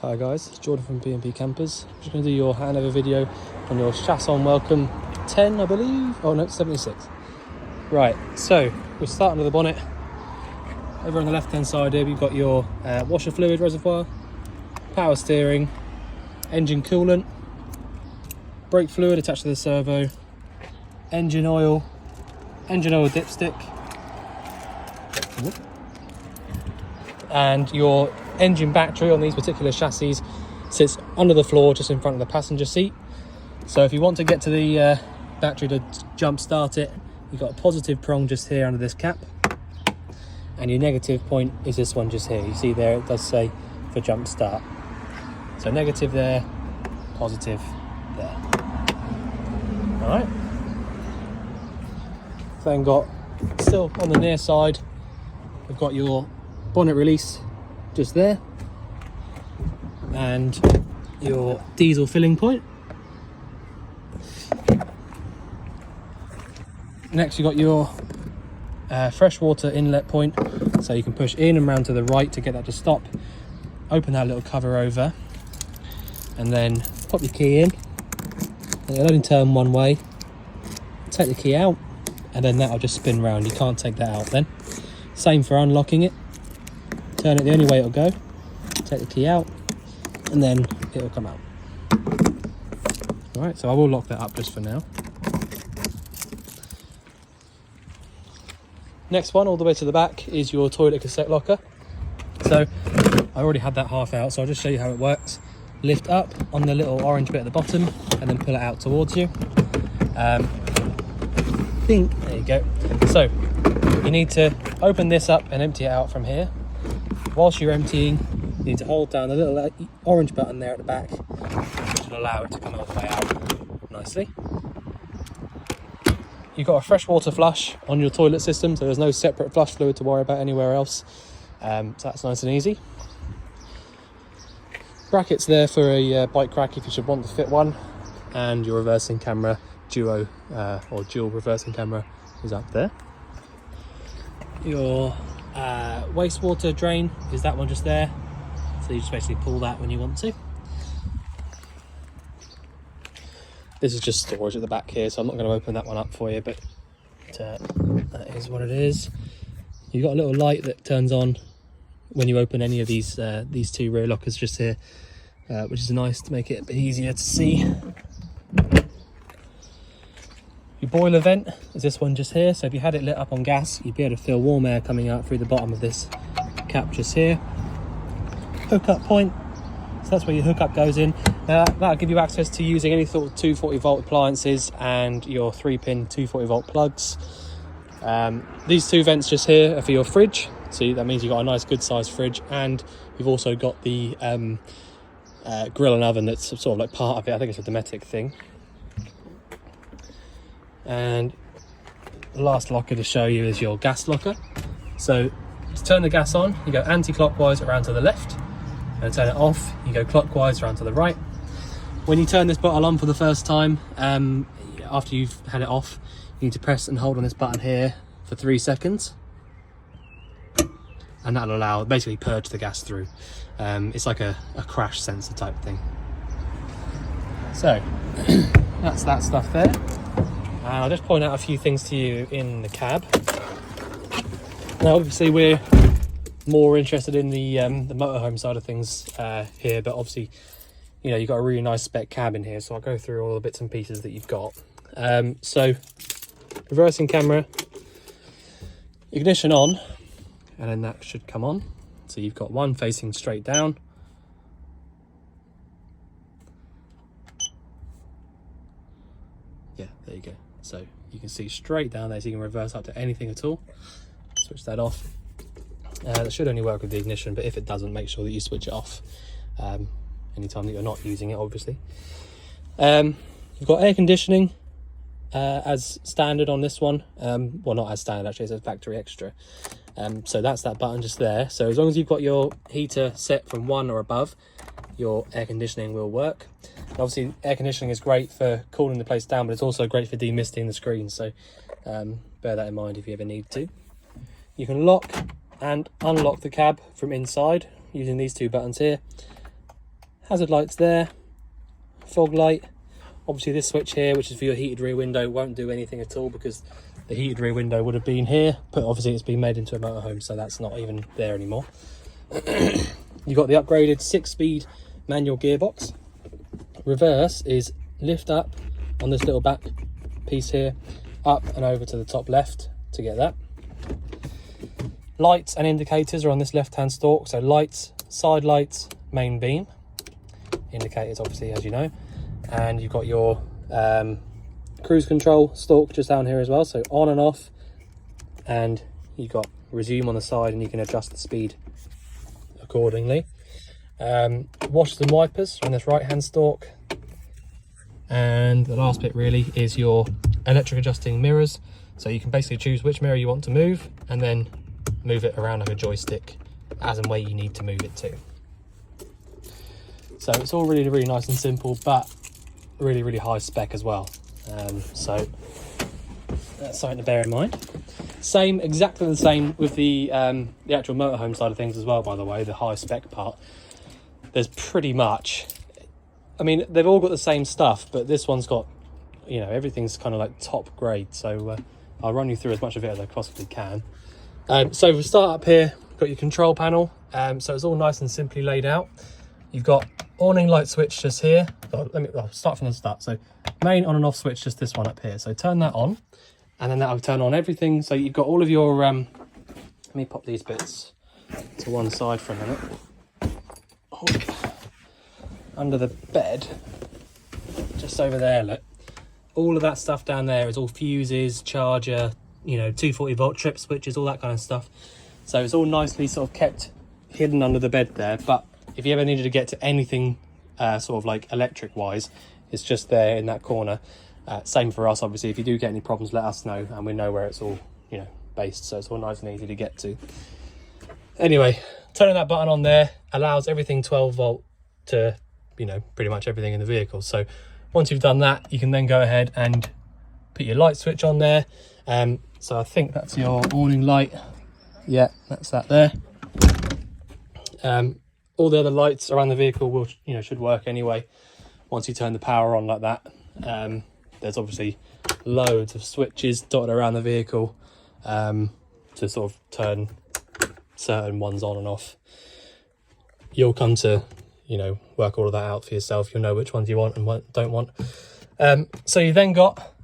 Hi guys, it's Jordan from B&B Campers. I'm just going to do your handover video on your Chausson Welcome 10, I believe. Oh no, it's 76. Right, so we're starting with the bonnet. Over on the left hand side here we've got your washer fluid reservoir, power steering, engine coolant, brake fluid attached to the servo, engine oil dipstick, and your engine battery on these particular chassis sits under the floor just in front of the passenger seat. So if you want to get to the battery to jump start it, you've got a positive prong just here under this cap, and your negative point is this one just here. You see there it does say for jump start. So negative there, positive there. Alright. Then got, still on the near side, we've got your bonnet release just there, and your diesel filling point. Next you've got your freshwater inlet point, so you can push in and round to the right to get that to stop. Open that little cover over and then pop your key in, and it'll only turn one way. Take the key out and then that'll just spin round. You can't take that out then. Same for unlocking it. Turn it the only way it'll go. Take the key out and then it'll come out. Alright, so I will lock that up just for now. Next one, all the way to the back, is your toilet cassette locker. So I already had that half out, so I'll just show you how it works. Lift up on the little orange bit at the bottom and then pull it out towards you. There you go. So you need to open this up and empty it out from here. Whilst you're emptying, you need to hold down the little orange button there at the back, which will allow it to come all the way out nicely. You've got a freshwater flush on your toilet system, so there's no separate flush fluid to worry about anywhere else. So that's nice and easy. Brackets there for a bike rack if you should want to fit one, and your reversing camera dual reversing camera is up there. Your wastewater drain is that one just there, so you just basically pull that when you want to. This is just storage at the back here, so I'm not going to open that one up for you, but that is what it is. You've got a little light that turns on when you open any of these two rear lockers just here, which is nice to make it a bit easier to see. Your boiler vent is this one just here, so if you had it lit up on gas, you'd be able to feel warm air coming out through the bottom of this cap just here. Hookup point, so that's where your hookup goes in. Now that'll give you access to using any sort of 240 volt appliances and your 3-pin 240 volt plugs. These two vents just here are for your fridge, so that means you've got a nice good sized fridge, and you've also got the grill and oven that's sort of like part of it. I think it's a Dometic thing. And the last locker to show you is your gas locker. So to turn the gas on, you go anti-clockwise around to the left, and turn it off, you go clockwise around to the right. When you turn this bottle on for the first time, after you've had it off, you need to press and hold on this button here for 3 seconds, and that'll allow, basically purge the gas through. It's like a crash sensor type thing. So that's that stuff there. And I'll just point out a few things to you in the cab. Now obviously we're more interested in the motorhome side of things here, but obviously, you know, you've got a really nice spec cab in here, so I'll go through all the bits and pieces that you've got. So reversing camera, ignition on, and then that should come on. So you've got one facing straight down. Yeah, there you go. So you can see straight down there, so you can reverse up to anything at all. Switch that off. That should only work with the ignition, but if it doesn't, make sure that you switch it off anytime that you're not using it, obviously. You've got air conditioning as standard on this one. Well, not as standard actually, it's a factory extra. So that's that button just there. So as long as you've got your heater set from 1 or above, your air conditioning will work. And obviously air conditioning is great for cooling the place down, but it's also great for demisting the screen, so bear that in mind if you ever need to. You can lock and unlock the cab from inside using these two buttons here. hazard lights there, fog light. Obviously this switch here, which is for your heated rear window, won't do anything at all because the heated rear window would have been here, but obviously it's been made into a motorhome, so that's not even there anymore. You've got the upgraded 6-speed manual gearbox. Reverse is lift up on this little back piece here, up and over to the top left to get that. Lights and indicators are on this left hand stalk, so lights, side lights, main beam, indicators obviously, as you know, and you've got your cruise control stalk just down here as well, so on and off, and you've got resume on the side and you can adjust the speed accordingly. Washers and wipers are on this right hand stalk, and the last bit really is your electric adjusting mirrors, so you can basically choose which mirror you want to move and then move it around like a joystick as and where you need to move it to. So it's all really, really nice and simple, but really, really high spec as well. So that's something to bear in mind. Exactly the same with the actual motorhome side of things as well, by the way, the high spec part. There's pretty much, I mean, they've all got the same stuff, but this one's got, you know, everything's kind of like top grade. So I'll run you through as much of it as I possibly can. So we start up here, got your control panel. So it's all nice and simply laid out. You've got awning light switch just here. I'll start from the start. So main on and off switch, just this one up here. So turn that on, and then that'll turn on everything. So you've got all of your, let me pop these bits to one side for a minute. Under the bed, just over there, look. All of that stuff down there is all fuses, charger, you know, 240 volt trip switches, all that kind of stuff. So it's all nicely sort of kept hidden under the bed there. But if you ever needed to get to anything sort of like electric wise, it's just there in that corner. Same for us, obviously. If you do get any problems, let us know, and we know where it's all, you know, based. So it's all nice and easy to get to. Anyway, turning that button on there allows everything 12 volt to, you know, pretty much everything in the vehicle. So once you've done that, you can then go ahead and put your light switch on there. So I think that's your awning light. Yeah, that's that there. All the other lights around the vehicle will, you know, should work anyway once you turn the power on like that. There's obviously loads of switches dotted around the vehicle to sort of turn certain ones on and off. You'll come to, you know, work all of that out for yourself. You'll know which ones you want and what don't want. So you then got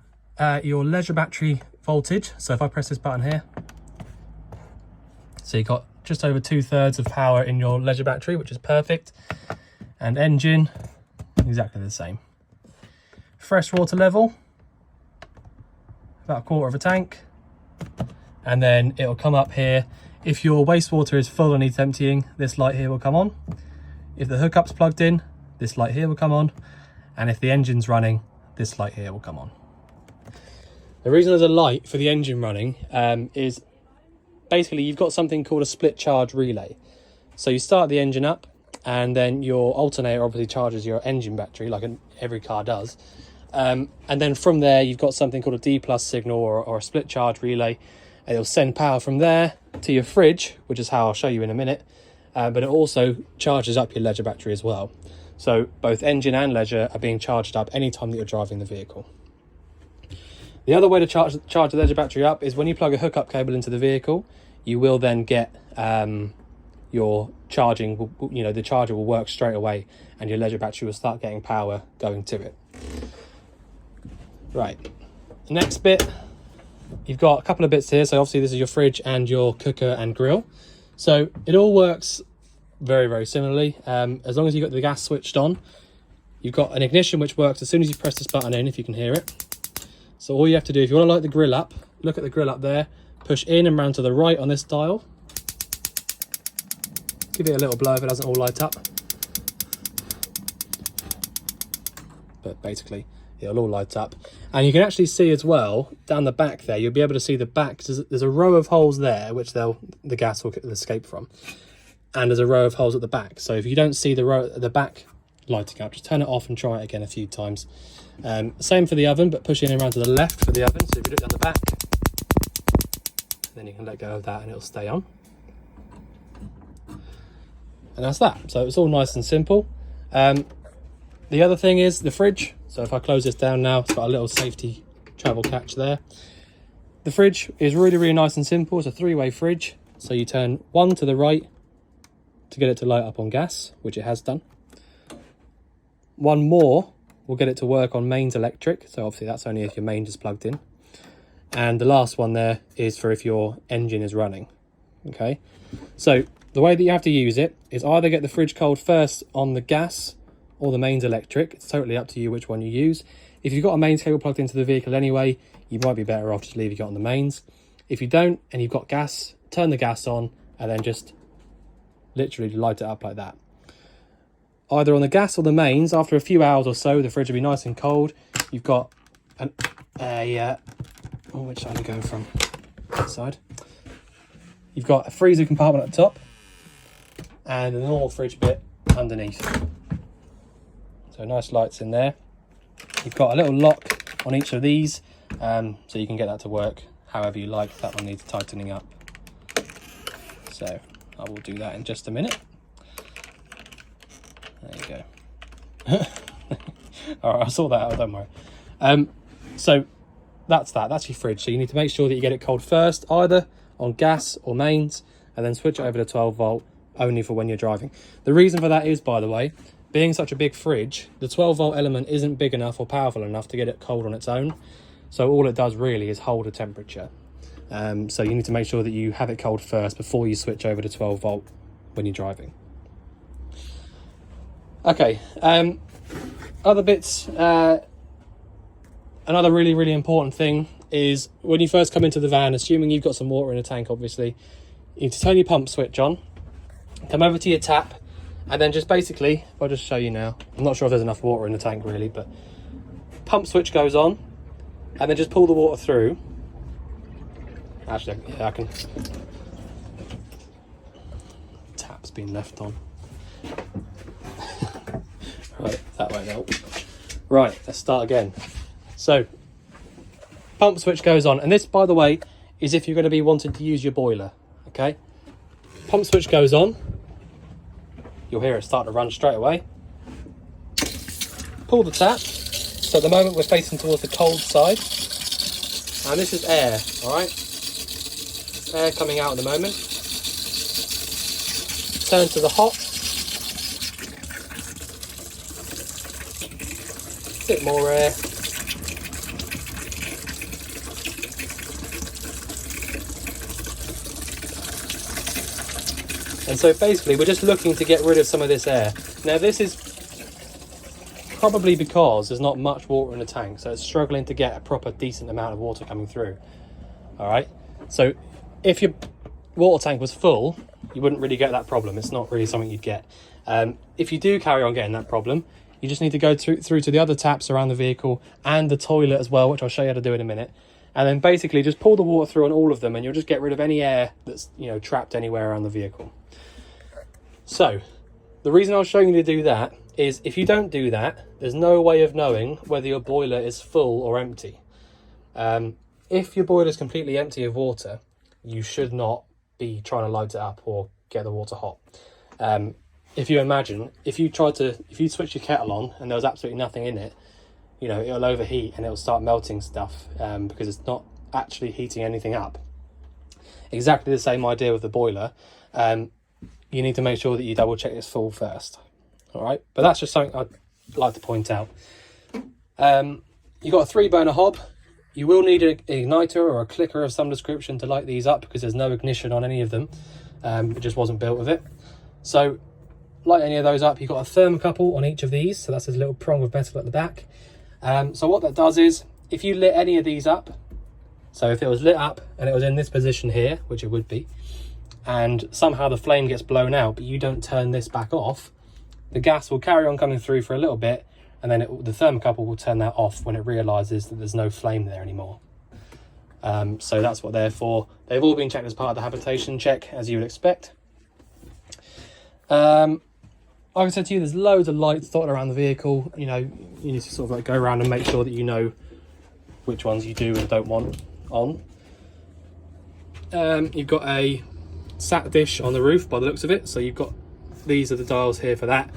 your leisure battery voltage. So if I press this button here, so you got just over 2/3 of power in your leisure battery, which is perfect. And engine, exactly the same. Fresh water level, about 1/4 of a tank. And then it'll come up here. If your wastewater is full and needs emptying, this light here will come on. If the hookup's plugged in, this light here will come on. And if the engine's running, this light here will come on. The reason there's a light for the engine running is basically you've got something called a split charge relay. So you start the engine up, and then your alternator obviously charges your engine battery, like every car does. And then from there, you've got something called a D+ signal or a split charge relay. And it'll send power from there to your fridge, which is how I'll show you in a minute. But it also charges up your leisure battery as well. So both engine and leisure are being charged up anytime that you're driving the vehicle. The other way to charge the leisure battery up is when you plug a hookup cable into the vehicle, you will then get your charging, you know, the charger will work straight away and your leisure battery will start getting power going to it. Right, the next bit, you've got a couple of bits here. So obviously this is your fridge and your cooker and grill. So it all works very, very similarly. As long as you've got the gas switched on, you've got an ignition which works as soon as you press this button in, if you can hear it. So all you have to do, if you want to light the grill up, look at the grill up there, push in and round to the right on this dial. Give it a little blow if it doesn't all light up. But basically, it'll all light up. And you can actually see as well, down the back there, you'll be able to see the back. There's a row of holes there, which the gas will escape from. And there's a row of holes at the back. So if you don't see the back lighting up, just turn it off and try it again a few times. Same for the oven, but push in and around to the left for the oven. So if you look down the back, then you can let go of that and it'll stay on. And that's that. So it's all nice and simple. The other thing is the fridge. So if I close this down now, it's got a little safety travel catch there. The fridge is really, really nice and simple. It's a 3-way fridge. So you turn one to the right to get it to light up on gas, which it has done. One more will get it to work on mains electric. So obviously that's only if your mains is plugged in. And the last one there is for if your engine is running. Okay. So the way that you have to use it is either get the fridge cold first on the gas or the mains electric. It's totally up to you which one you use. If you've got a mains cable plugged into the vehicle anyway, you might be better off just leaving it on the mains. If you don't and you've got gas, turn the gas on and then just literally light it up like that. Either on the gas or the mains, after a few hours or so, the fridge will be nice and cold. You've got which side are you going from? That side. You've got a freezer compartment at the top and a normal fridge bit underneath. So nice lights in there. You've got a little lock on each of these, so you can get that to work however you like. That one needs tightening up. So I will do that in just a minute. There you go. All right, I saw that out, don't worry. So that's that. That's your fridge. So you need to make sure that you get it cold first, either on gas or mains, and then switch it over to 12 volt only for when you're driving. The reason for that is, by the way, being such a big fridge, the 12 volt element isn't big enough or powerful enough to get it cold on its own. So all it does really is hold a temperature. So you need to make sure that you have it cold first before you switch over to 12 volt when you're driving. Okay, other bits, another really, really important thing is when you first come into the van, assuming you've got some water in the tank, obviously, you need to turn your pump switch on, come over to your tap, and then just basically, I'll just show you now. I'm not sure if there's enough water in the tank really, but pump switch goes on, and then just pull the water through. Actually, yeah, I can. Tap's been left on. Right, that won't help. Right, let's start again. So, pump switch goes on, and this, by the way, is if you're going to be wanting to use your boiler, okay? Pump switch goes on. You'll hear it start to run straight away. Pull the tap. So at the moment we're facing towards the cold side. And this is air, all right? Air coming out at the moment. Turn to the hot. Bit more air. And so basically we're just looking to get rid of some of this air. Now this is probably because there's not much water in the tank, so it's struggling to get a proper decent amount of water coming through. All right, so if your water tank was full, you wouldn't really get that problem. It's not really something you'd get. If you do carry on getting that problem, you just need to go through to the other taps around the vehicle and the toilet as well, which I'll show you how to do in a minute. And then basically just pull the water through on all of them, and you'll just get rid of any air that's, you know, trapped anywhere around the vehicle. So the reason I was showing you to do that is if you don't do that, there's no way of knowing whether your boiler is full or empty. If your boiler is completely empty of water, you should not be trying to light it up or get the water hot. If you imagine, if you switch your kettle on and there was absolutely nothing in it, you know, it'll overheat and it'll start melting stuff because it's not actually heating anything up. Exactly the same idea with the boiler. You need to make sure that you double check it's full first. All right, but that's just something I'd like to point out. You've got a 3-burner hob. You will need an igniter or a clicker of some description to light these up because there's no ignition on any of them. It just wasn't built with it. So light any of those up. You've got a thermocouple on each of these, so that's a little prong of metal at the back. So what that does is, if you lit any of these up, so if it was lit up and it was in this position here, which it would be, and somehow the flame gets blown out, but you don't turn this back off, the gas will carry on coming through for a little bit, and then the thermocouple will turn that off when it realizes that there's no flame there anymore. So that's what they're for. They've all been checked as part of the habitation check, as you would expect. Like I said to you, there's loads of lights dotted around the vehicle. You know, you need to sort of like go around and make sure that you know which ones you do and don't want on. You've got a sat dish on the roof by the looks of it, so you've got these are the dials here for that.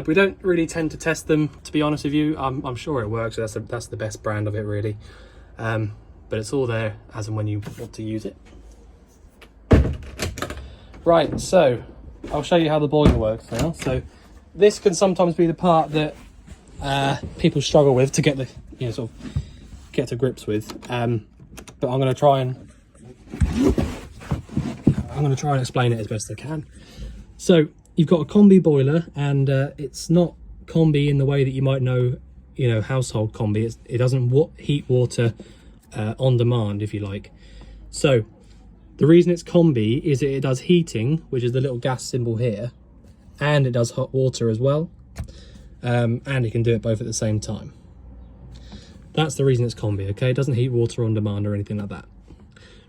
We don't really tend to test them, to be honest with you. I'm sure it works. That's the best brand of it, really. But it's all there as and when you want to use it. Right, so I'll show you how the boiler works now. So this can sometimes be the part that people struggle with to get the sort of get to grips with. But I'm going to try and explain it as best I can. So you've got a combi boiler, and it's not combi in the way that you might know, household combi. It doesn't heat water on demand, if you like. So the reason it's combi is that it does heating, which is the little gas symbol here, and it does hot water as well. And it can do it both at the same time. That's the reason it's combi, okay? It doesn't heat water on demand or anything like that.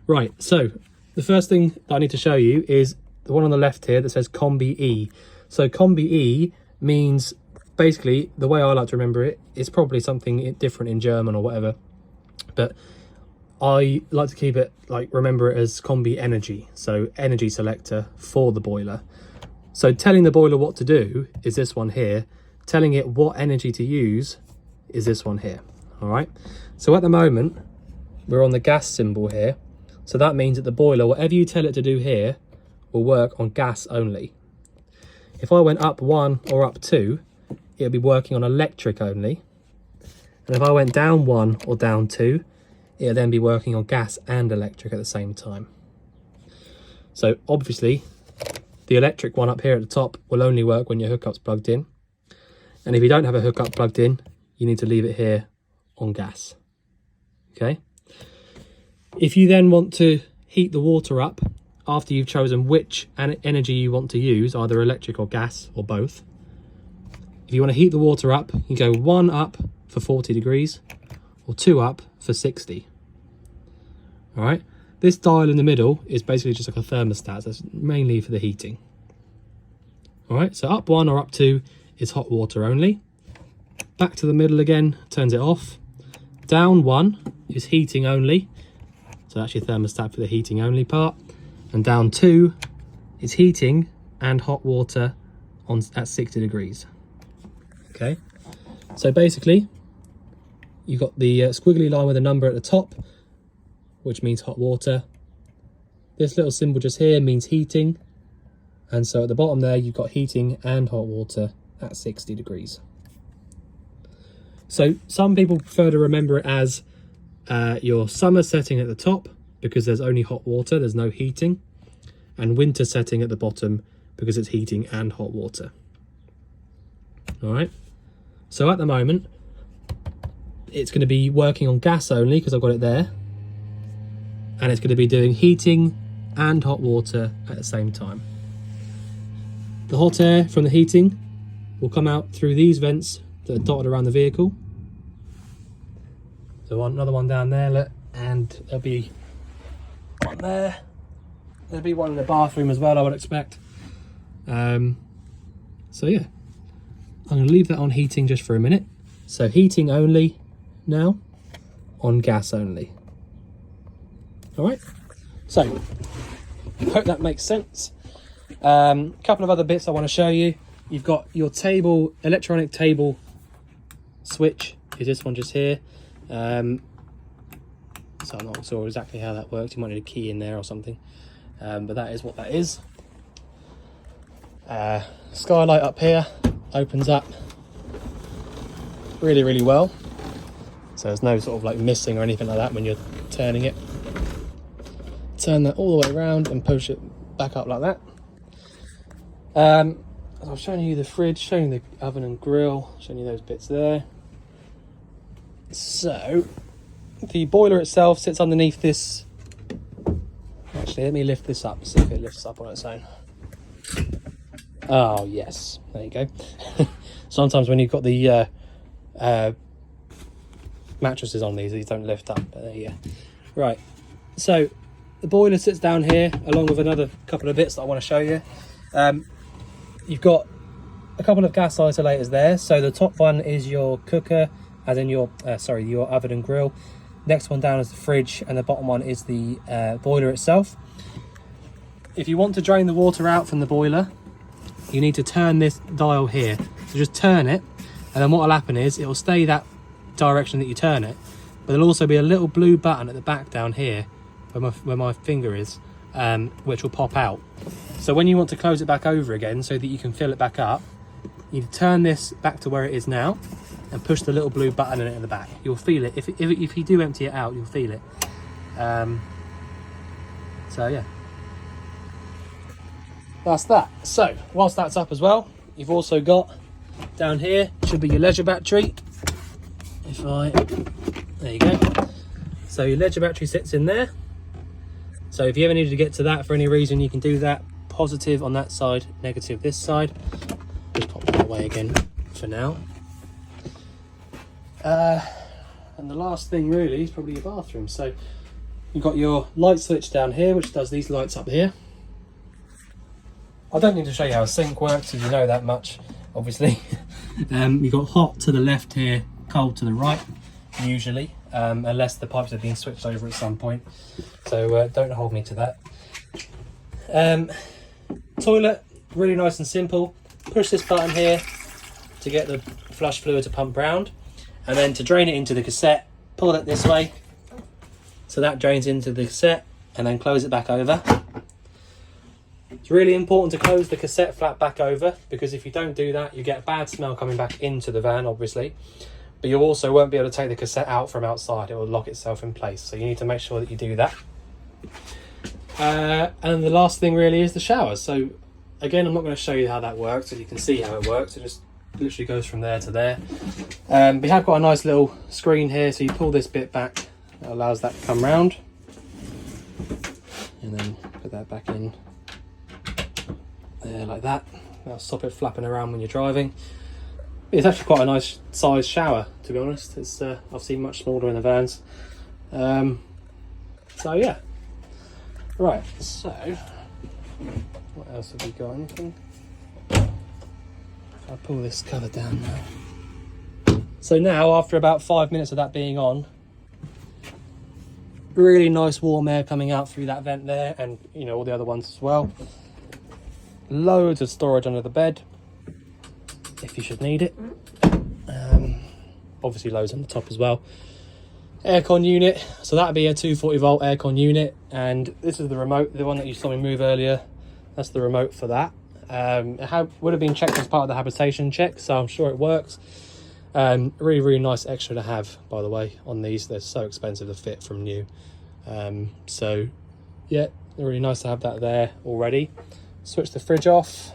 Right, so the first thing that I need to show you is the one on the left here that says Combi E. So Combi E means, basically, the way I like to remember it, it's probably something different in German or whatever, but I like to keep it, remember it as Combi Energy, so energy selector for the boiler. So telling the boiler what to do is this one here. Telling it what energy to use is this one here. All right. So at the moment, we're on the gas symbol here. So that means that the boiler, whatever you tell it to do here, will work on gas only. If I went up 1 or up 2, it'll be working on electric only. And if I went down 1 or down 2, it'll then be working on gas and electric at the same time. So obviously, the electric one up here at the top will only work when your hookup's plugged in. And if you don't have a hookup plugged in, you need to leave it here on gas. Okay? If you then want to heat the water up after you've chosen which energy you want to use, either electric or gas or both, if you want to heat the water up, you go 1 up for 40 degrees or 2 up for 60. All right? This dial in the middle is basically just like a thermostat. So that's mainly for the heating. All right, so up 1 or up 2 is hot water only. Back to the middle again, turns it off. Down 1 is heating only. So that's your thermostat for the heating only part. And down 2 is heating and hot water at 60 degrees. Okay, so basically you've got the squiggly line with a number at the top, which means hot water. This little symbol just here means heating. And so at the bottom there, you've got heating and hot water at 60 degrees. So some people prefer to remember it as your summer setting at the top, because there's only hot water, there's no heating, and winter setting at the bottom because it's heating and hot water. All right. So at the moment, it's going to be working on gas only because I've got it there. And it's going to be doing heating and hot water at the same time. The hot air from the heating will come out through these vents that are dotted around the vehicle. So another one down there, look, and there'll be one there. There'll be one in the bathroom as well, I would expect. So yeah, I'm going to leave that on heating just for a minute. So heating only now, on gas only. All right, so hope that makes sense. Couple of other bits I want to show you. You've got your electronic table switch, is this one just here. So I'm not sure exactly how that works. You might need a key in there or something, but that is what that is. Skylight up here opens up really well, so there's no sort of missing or anything like that when you're turning it. Turn that all the way around and push it back up like that. As I've shown you the fridge, showing the oven and grill, showing you those bits there. So the boiler itself sits underneath this. Actually, let me lift this up, see if it lifts up on its own. Oh yes, there you go. Sometimes when you've got the mattresses on these don't lift up, but there you go. Right, so the boiler sits down here along with another couple of bits that I want to show you. You've got a couple of gas isolators there. So the top one is your cooker, as in your oven and grill. Next one down is the fridge, and the bottom one is the boiler itself. If you want to drain the water out from the boiler, you need to turn this dial here. So just turn it, and then what will happen is it will stay that direction that you turn it, but there'll also be a little blue button at the back down here where my finger is, which will pop out. So when you want to close it back over again so that you can fill it back up, you turn this back to where it is now and push the little blue button in it in the back. You'll feel it. If you do empty it out, you'll feel it. So yeah, that's that. So whilst that's up as well, you've also got down here should be your leisure battery. There you go. So your leisure battery sits in there. So if you ever needed to get to that for any reason, you can do that. Positive on that side, negative this side. Just pop that away again for now. And the last thing really is probably your bathroom. So you've got your light switch down here, which does these lights up here. I don't need to show you how a sink works, if you know that much, obviously. You've got hot to the left here, cold to the right, usually, unless the pipes have been switched over at some point. So don't hold me to that. Toilet, really nice and simple. Push this button here to get the flush fluid to pump round, and then to drain it into the cassette, pull it this way so that drains into the cassette, and then close it back over. It's really important to close the cassette flap back over, because if you don't do that, you get a bad smell coming back into the van, obviously, but you also won't be able to take the cassette out from outside. It will lock itself in place, so you need to make sure that you do that. And the last thing really is the shower. So again, I'm not going to show you how that works, so you can see how it works. It just literally goes from there to there. We have got a nice little screen here, so you pull this bit back, that allows that to come round, and then put that back in there like that. That'll stop it flapping around when you're driving. It's actually quite a nice size shower, to be honest. It's I've seen much smaller in the vans. So yeah. Right, so what else have we got? Anything? I'll pull this cover down now. So now, after about 5 minutes of that being on, really nice warm air coming out through that vent there, and you know, all the other ones as well. Loads of storage under the bed if you should need it. Obviously loads on the top as well. Aircon unit, so that'd be a 240 volt aircon unit, and this is the remote, the one that you saw me move earlier. That's the remote for that. It would have been checked as part of the habitation check, so I'm sure it works. Really nice extra to have, by the way, on these. They're so expensive to fit from new. So yeah, really nice to have that there already. Switch the fridge off.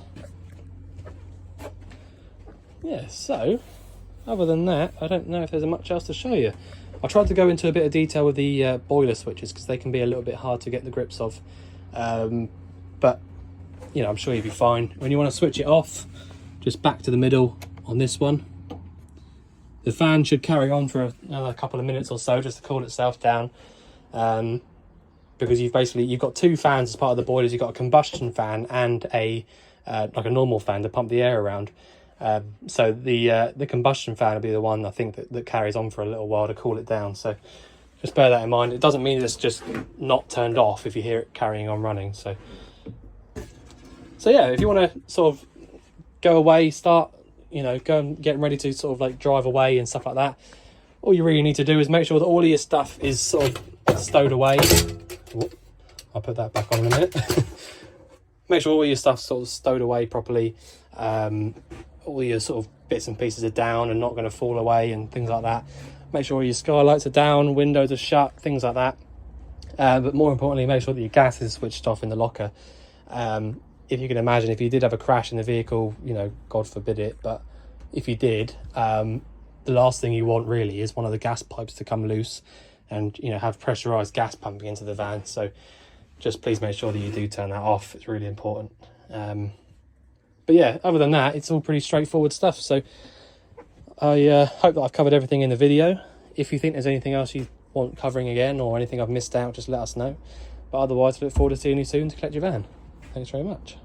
Yeah, so other than that, I don't know if there's much else to show you. I tried to go into a bit of detail with the boiler switches, because they can be a little bit hard to get the grips of. But you know, I'm sure you'll be fine. When you want to switch it off, just back to the middle on this one. The fan should carry on for another couple of minutes or so, just to cool itself down. Because you've got two fans as part of the boilers. You've got a combustion fan and a like a normal fan to pump the air around. So the combustion fan will be the one, I think, that carries on for a little while to cool it down. So just bear that in mind. It doesn't mean it's just not turned off if you hear it carrying on running. So yeah, if you want to sort of go away, start, you know, go and getting ready to sort of like drive away and stuff like that, all you really need to do is make sure that all of your stuff is sort of stowed away. I'll put that back on in a minute. Make sure all your stuff's sort of stowed away properly. All your sort of bits and pieces are down and not going to fall away and things like that. Make sure all your skylights are down, windows are shut, things like that. But more importantly, make sure that your gas is switched off in the locker. If you can imagine, if you did have a crash in the vehicle, you know, God forbid it, but if you did, the last thing you want really is one of the gas pipes to come loose and, you know, have pressurized gas pumping into the van. So just please make sure that you do turn that off. It's really important. But yeah, other than that, it's all pretty straightforward stuff. So I hope that I've covered everything in the video. If you think there's anything else you want covering again, or anything I've missed out, just let us know. But otherwise, I look forward to seeing you soon to collect your van. Thanks very much.